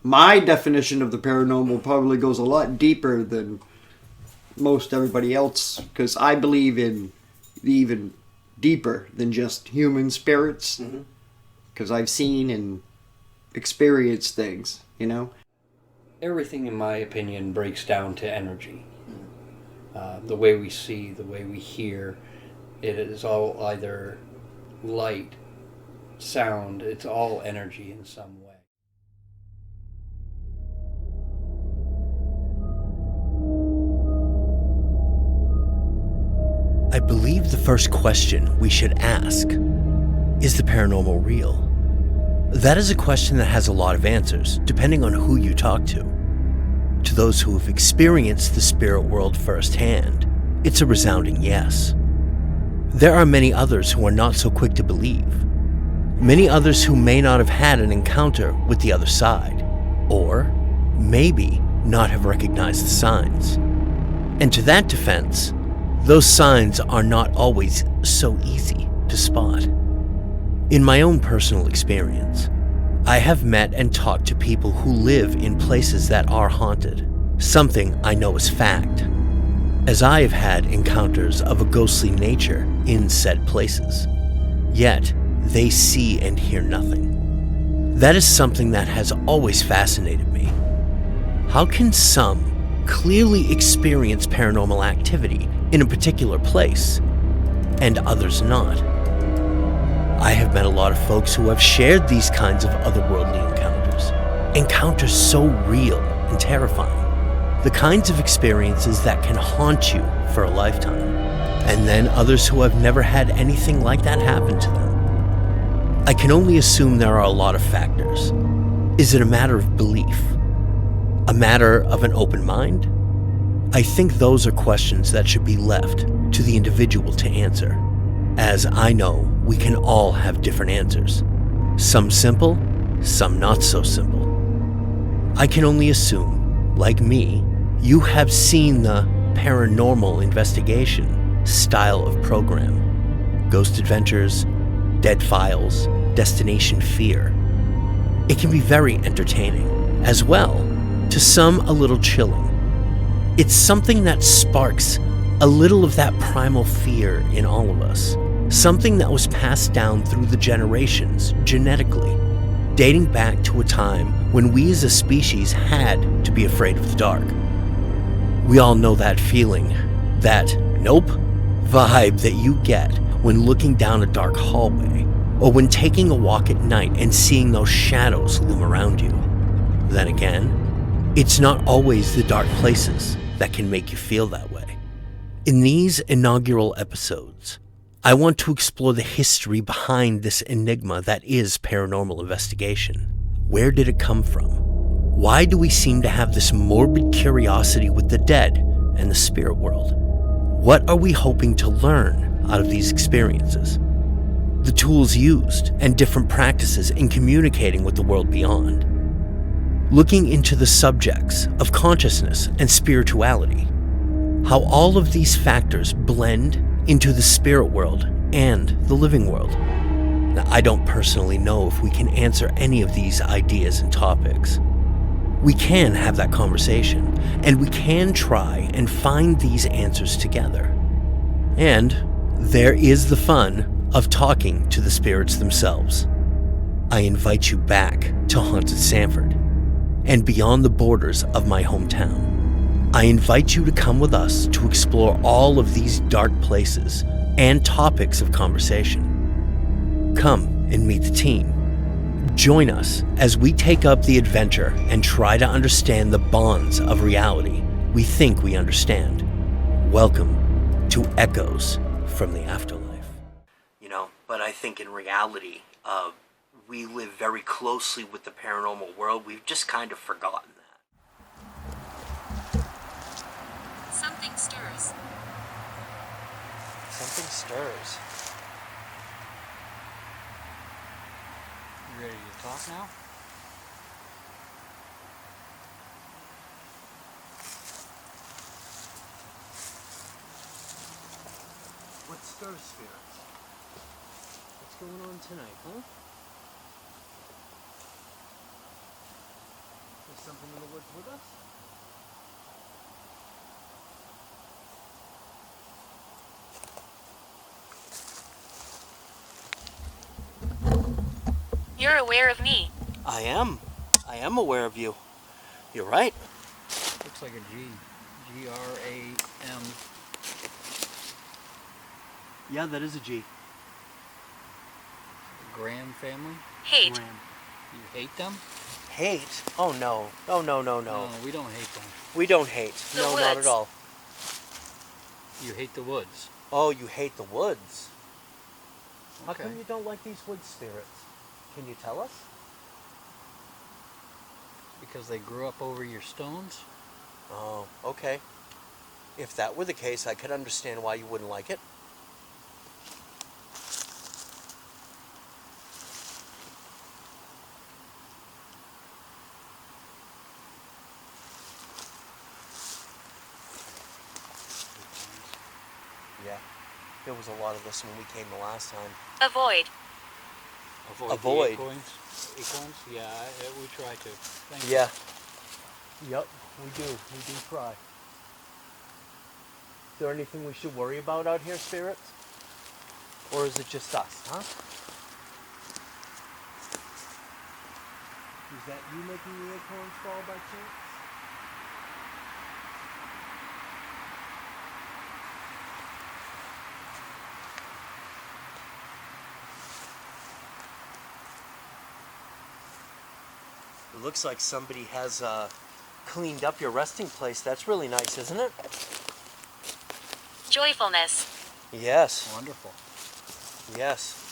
my definition of the paranormal probably goes a lot deeper than most everybody else, because I believe in even deeper than just human spirits, because I've seen and experienced things, you know? Everything, in my opinion, breaks down to energy. The way we see, the way we hear, it is all either light, sound, it's all energy in some way. I believe the first question we should ask is the paranormal real? That is a question that has a lot of answers, depending on who you talk to. To those who have experienced the spirit world firsthand, it's a resounding yes. There are many others who are not so quick to believe. Many others who may not have had an encounter with the other side, or maybe not have recognized the signs. And to that defense, those signs are not always so easy to spot. In my own personal experience, I have met and talked to people who live in places that are haunted, something I know is fact, as I have had encounters of a ghostly nature in said places. Yet, they see and hear nothing. That is something that has always fascinated me. How can some clearly experience paranormal activity in a particular place, and others not? I have met a lot of folks who have shared these kinds of otherworldly encounters so real and terrifying, the kinds of experiences that can haunt you for a lifetime, and then others who have never had anything like that happen to them. I can only assume there are a lot of factors. Is it a matter of belief? A matter of an open mind? I think those are questions that should be left to the individual to answer, as I know we can all have different answers. Some simple, some not so simple. I can only assume, like me, you have seen the paranormal investigation style of program. Ghost Adventures, Dead Files, Destination Fear. It can be very entertaining, as well, to some a little chilling. It's something that sparks a little of that primal fear in all of us, something that was passed down through the generations genetically, dating back to a time when we as a species had to be afraid of the dark. We all know that feeling, that nope vibe that you get when looking down a dark hallway, or when taking a walk at night and seeing those shadows loom around you. Then again, it's not always the dark places that can make you feel that way. In these inaugural episodes, I want to explore the history behind this enigma that is paranormal investigation. Where did it come from? Why do we seem to have this morbid curiosity with the dead and the spirit world? What are we hoping to learn out of these experiences? The tools used and different practices in communicating with the world beyond. Looking into the subjects of consciousness and spirituality. How all of these factors blend into the spirit world and the living world. Now, I don't personally know if we can answer any of these ideas and topics. We can have that conversation, and we can try and find these answers together. And there is the fun of talking to the spirits themselves. I invite you back to Haunted Sanford and beyond the borders of my hometown. I invite you to come with us to explore all of these dark places and topics of conversation. Come and meet the team. Join us as we take up the adventure and try to understand the bonds of reality we think we understand. Welcome to Echoes from the Afterlife. But I think in reality, we live very closely with the paranormal world. We've just kind of forgotten that. Something stirs. Something stirs. You ready to talk now? What stirs, spirits? What's going on tonight, huh? something in the woods with us? You're aware of me. I am. I am aware of you. You're right. Looks like a G. G-R-A-M. Yeah, that is a G. Graham family? Hate. Graham. You hate them? Hate? Oh no. Oh no, no, no. No, we don't hate them. We don't hate. The No, not at woods. all. You hate the woods. Oh, you hate the woods. How Okay. come you don't like these wood spirits? Can you tell us? Because they grew up over your stones? Oh, okay. If that were the case, I could understand why you wouldn't like it. Yeah, there was a lot of this when we came the last time. Avoid. Avoid. The acorns? Acorns? Yeah, we try to. Thank you. Yeah. Yep, we do. We do try. Is there anything we should worry about out here, spirits? Or is it just us, huh? Is that you making the acorns fall by chance? It looks like somebody has cleaned up your resting place. That's really nice, isn't it? Joyfulness. Yes. Wonderful. Yes.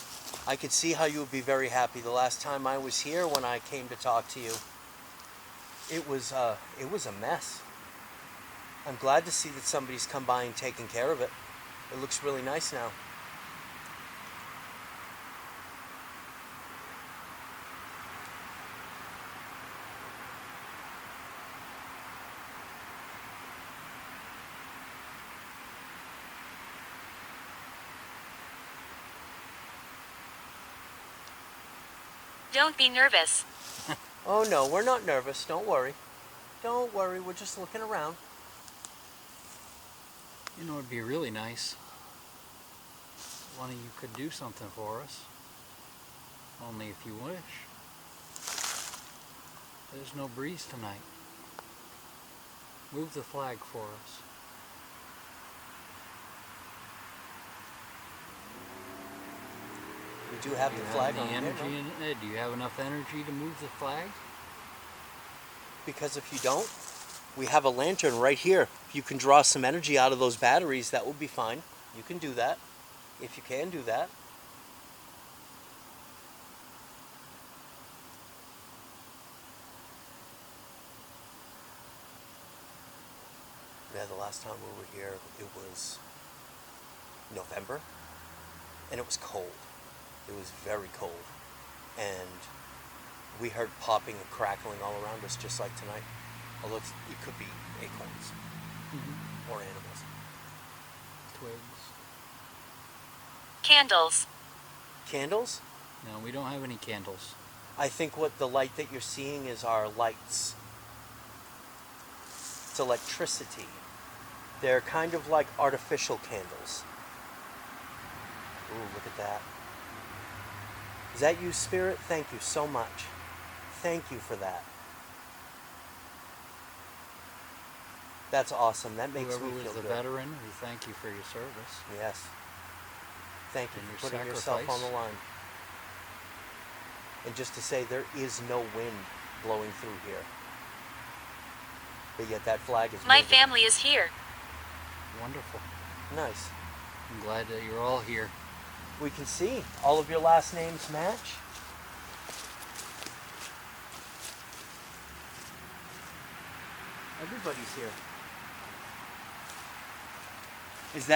I could see how you would be very happy. The last time I was here when I came to talk to you, it was a mess. I'm glad to see that somebody's come by and taken care of it. It looks really nice now. Don't be nervous. Oh no, we're not nervous. Don't worry. Don't worry, we're just looking around. You know, it'd be really nice. One of you could do something for us. Only if you wish. There's no breeze tonight. Move the flag for us. We do have Do the you flag have on any here, energy no? in it? Do you have enough energy to move the flag? Because if you don't, we have a lantern right here. If you can draw some energy out of those batteries, that would be fine. You can do that. If you can do that. Yeah, the last time we were here, it was November, and it was cold. It was very cold. And we heard popping and crackling all around us, just like tonight. Although it could be acorns or animals. Twigs. Candles. Candles? No, we don't have any candles. I think what the light that you're seeing is our lights. It's electricity. They're kind of like artificial candles. Ooh, look at that. Is that you, Spirit? Thank you so much. Thank you for that. That's awesome. That makes Whoever me was feel the good. veteran, we thank you for your service. Yes. Thank you And for your putting yourself on sacrifice. the line. And just to say, there is no wind blowing through here. But yet that flag is My moving. family is here. Wonderful. Nice. I'm glad that you're all here. We can see all of your last names match. Everybody's here. Is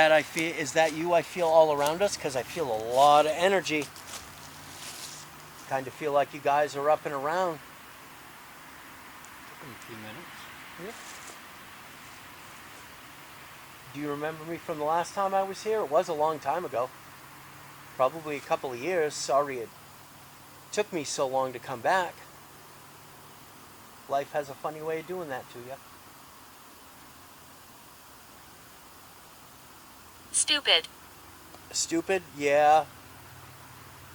that you I feel all around us? Because I feel a lot of energy. Kind of feel like you guys are up and around. Took them a few minutes. Do you remember me from the last time I was here? It was a long time ago. Probably a couple of years. Sorry it took me so long to come back. Life has a funny way of doing that to you. Stupid. Stupid? Yeah.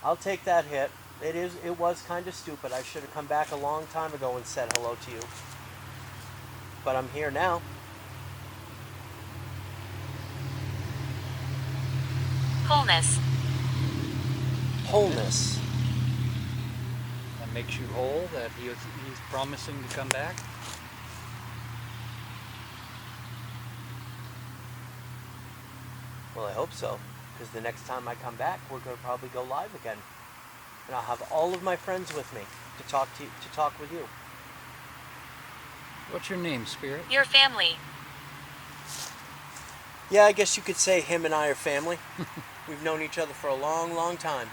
I'll take that hit. It was kind of stupid. I should have come back a long time ago and said hello to you. But I'm here now. Wholeness. Wholeness. That makes you whole, that he's promising to come back. Well, I hope so. Because the next time I come back, we're going to probably go live again. And I'll have all of my friends with me to talk with you. What's your name, Spirit? Your family. Yeah, I guess you could say him and I are family. We've known each other for a long, long time.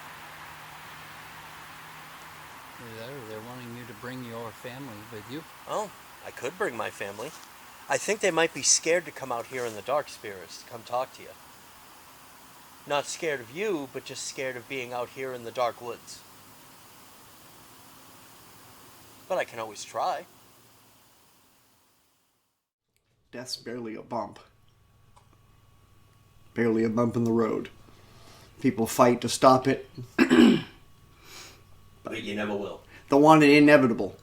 They're wanting you to bring your family with you. Oh, I could bring my family. I think they might be scared to come out here in the dark, spirits, to come talk to you. Not scared of you, but just scared of being out here in the dark woods. But I can always try. Death's barely a bump. Barely a bump in the road. People fight to stop it. But you never will. They want it inevitable.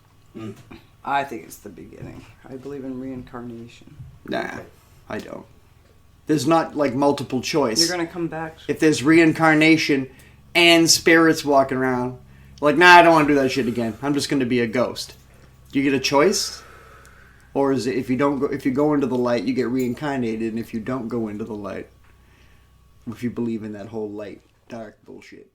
I think it's the beginning. I believe in reincarnation. Nah, I don't. There's not like multiple choice. You're gonna come back. If there's reincarnation and spirits walking around, like, nah, I don't want to do that shit again. I'm just going to be a ghost. Do you get a choice? Or is it if you go into the light, you get reincarnated, and if you don't go into the light, if you believe in that whole light dark bullshit.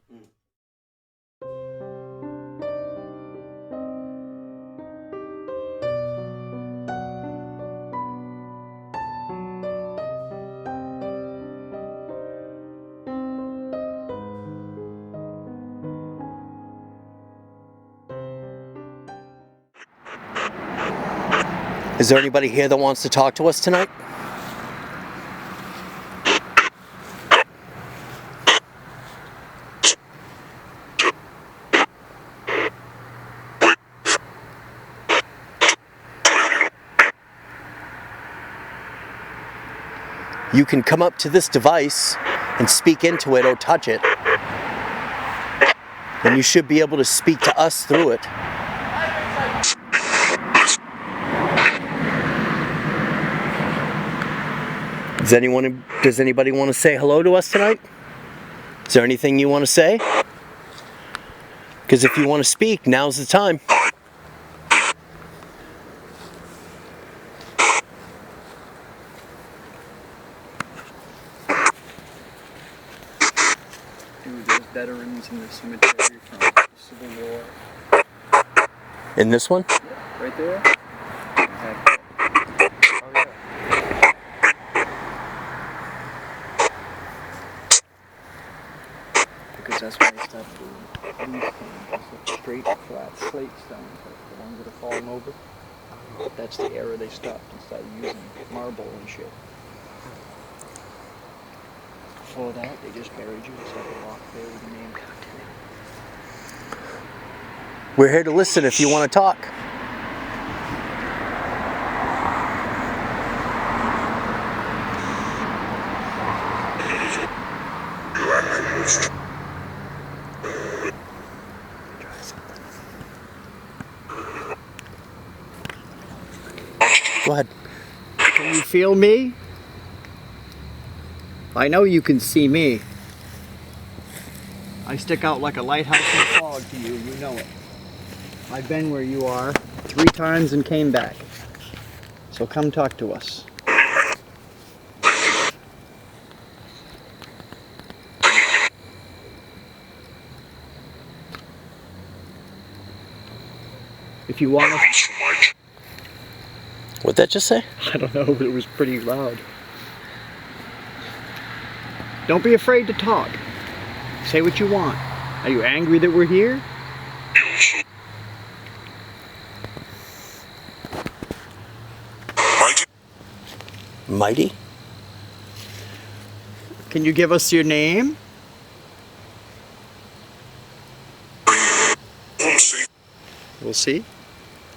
Is there anybody here that wants to talk to us tonight? You can come up to this device and speak into it or touch it. And you should be able to speak to us through it. Does anybody want to say hello to us tonight? Is there anything you want to say? Because if you want to speak, now's the time. Dude, there's veterans in the cemetery from the Civil War. In this one? Right there. Because that's why they stopped doing these things. It's straight, flat slate stones, like the ones that are falling over. That's the era they stopped and started using marble and shit. Before that, they just buried you. Just had a rock there with your name carved in it. We're here to listen if you want to talk. Go ahead. Can you feel me? I know you can see me. I stick out like a lighthouse in fog to you, you know it. I've been where you are 3 times and came back. So come talk to us. If you want to... What'd that just say? I don't know, but it was pretty loud. Don't be afraid to talk. Say what you want. Are you angry that we're here? Mighty? Can you give us your name? We'll see.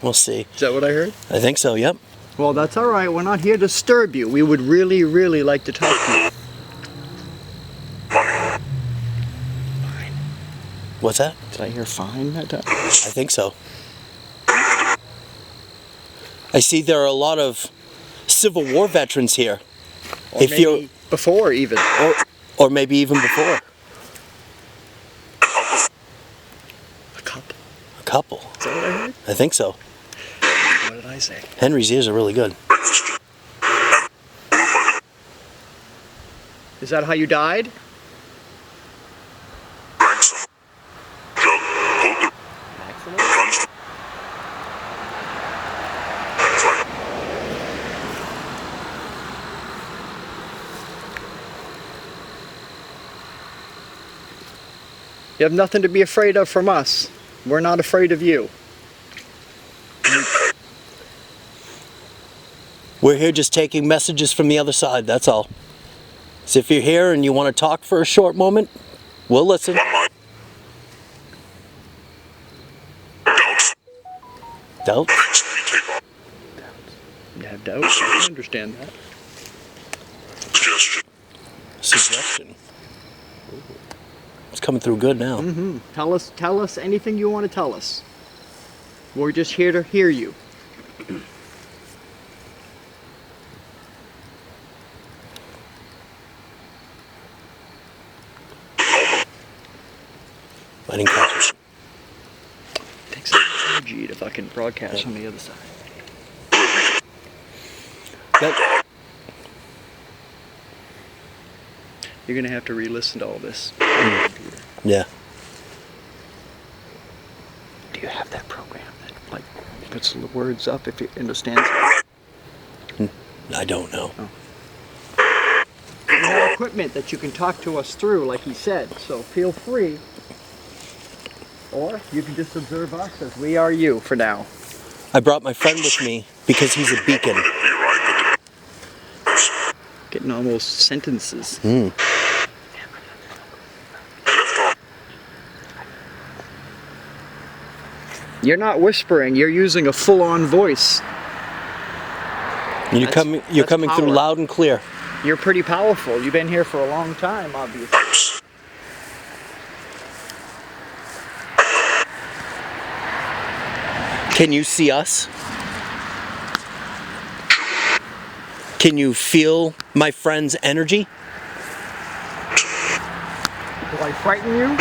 We'll see. Is that what I heard? I think so, yep. Well, that's all right. We're not here to disturb you. We would really, really like to talk to you. What's that? Did I hear fine that time? I think so. I see there are a lot of Civil War veterans here. Or If maybe you're, before even. or maybe even before. A couple. A couple. Is that what I heard? I think so. What did I say? Henry's ears are really good. Is that how you died? You have nothing to be afraid of from us. We're not afraid of you. We're here just taking messages from the other side, that's all. So if you're here and you want to talk for a short moment, we'll listen. Doubt? You have doubts? I understand that. Suggestion. It's coming through good now. Mm-hmm. Tell us anything you want to tell us. We're just here to hear you. I didn't catch it. Takes some energy to fucking broadcast from the other side. That, You're gonna have to re-listen to all this. yeah. Do you have that program that like puts the words up if it understands? I don't know. You have equipment that you can talk to us through, like he said. So feel free. Or you can just observe us as we are you for now. I brought my friend with me because he's a beacon. Getting all those sentences. You're not whispering, you're using a full-on voice. You're That's coming through power. loud and clear. You're pretty powerful. You've been here for a long time, obviously. Can you see us? Can you feel my friend's energy? Do I frighten you?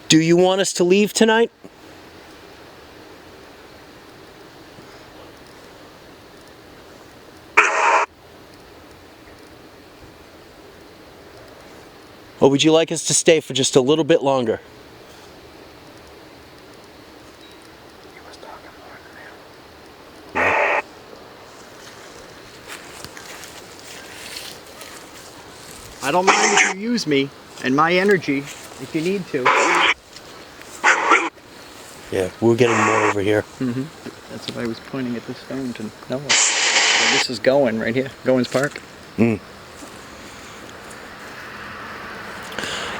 Do you want us to leave tonight? Or would you like us to stay for just a little bit longer? I don't mind if you use me and my energy if you need to. Yeah, we're getting more over here. That's what I was pointing at the stone to know. So this is Goin right here, Goins Park.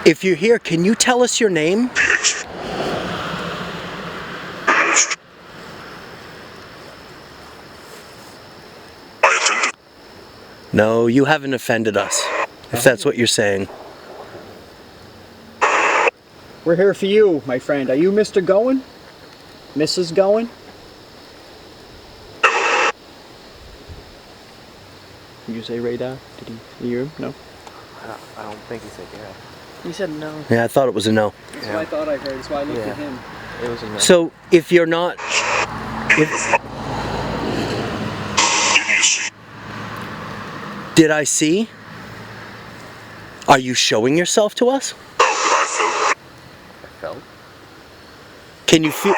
If you're here, can you tell us your name? No, you haven't offended us, if that's what you're saying. We're here for you, my friend. Are you Mr. Goin? Mrs. Goin? Did you say radar? Did he hear him? No? I don't think he said yeah. He said no. Yeah, I thought it was a no. That's what I thought I heard. That's why I looked at him. It was a no. So, if you're not... Did I see? Are you showing yourself to us? I felt. Can you feel...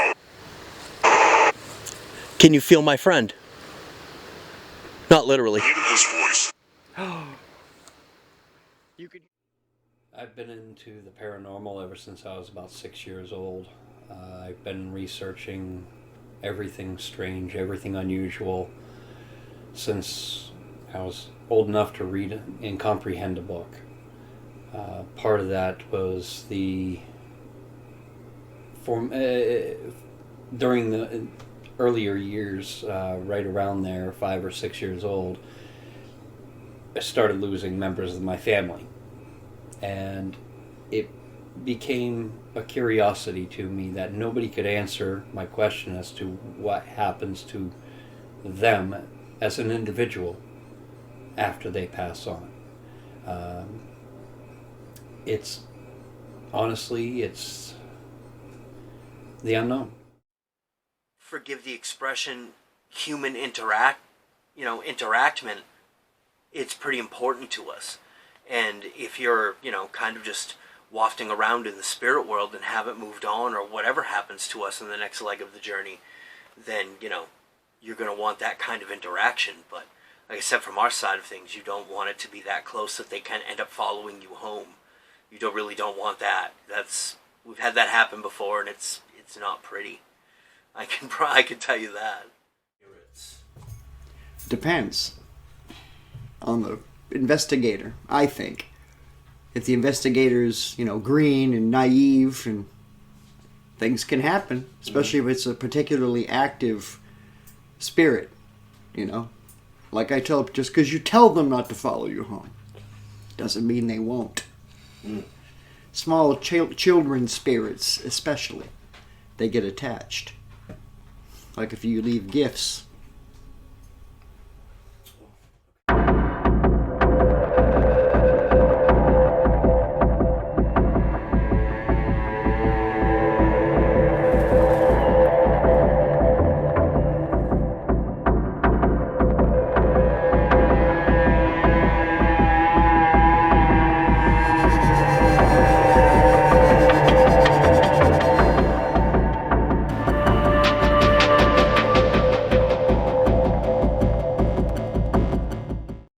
Can you feel my friend? Not literally. You could. I've been into the paranormal ever since I was about 6 years old. I've been researching everything strange, everything unusual since I was old enough to read and comprehend a book. Part of that was during the earlier years, right around there, 5 or 6 years old, I started losing members of my family. And it became a curiosity to me that nobody could answer my question as to what happens to them as an individual after they pass on. It's the unknown. Forgive the expression, human interactment, it's pretty important to us. And if you're, kind of just wafting around in the spirit world and haven't moved on, or whatever happens to us in the next leg of the journey, then, you're going to want that kind of interaction. But like I said, from our side of things, you don't want it to be that close that they can end up following you home. You really don't want that. We've had that happen before, and it's not pretty. I can tell you that. Depends on the investigator, I think. If the investigator's, green and naive, and things can happen, especially if it's a particularly active spirit, Like I tell, just because you tell them not to follow you home doesn't mean they won't. Small children's spirits, especially, they get attached. Like if you leave gifts